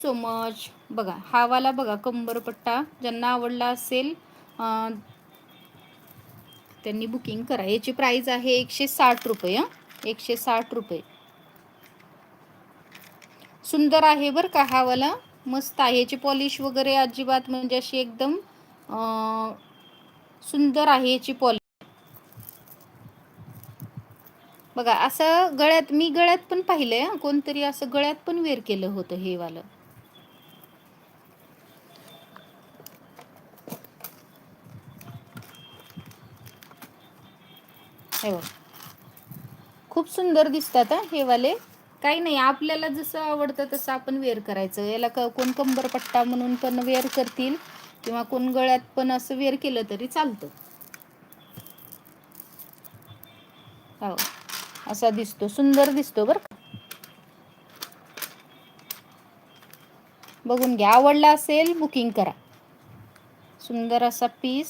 So much. बघा हा वाला बघा कंबरपट्टा ज्यांना आवडला असेल त्यांनी बुकिंग करा. याची प्राइस आहे 160 रुपये. 160 रुपये. सुंदर आहे बरं का हा वाला, मस्त आहे. याची पॉलिश वगैरे अजिबात म्हणजे अशी एकदम सुंदर आहे याची पॉलिश. बघा असं गळ्यात, मी गळ्यात पण पाहिलंय, कोणतरी असं गळ्यात पण वेअर केलं होतं हे वालं. हे बघ खूप सुंदर दिसतात हे वाले. काही नाही, आपल्याला जसं आवडतं तसं आपण वेअर करायचं. याला कोण कंबरपट्टा म्हणून पण वेअर करतील किंवा कोण गळ्यात पण असं वेअर केलं तरी चालतं. हो असा दिसतो, सुंदर दिसतो बरं का. बघून घ्या, आवडला असेल बुकिंग करा. सुंदर असा पीस.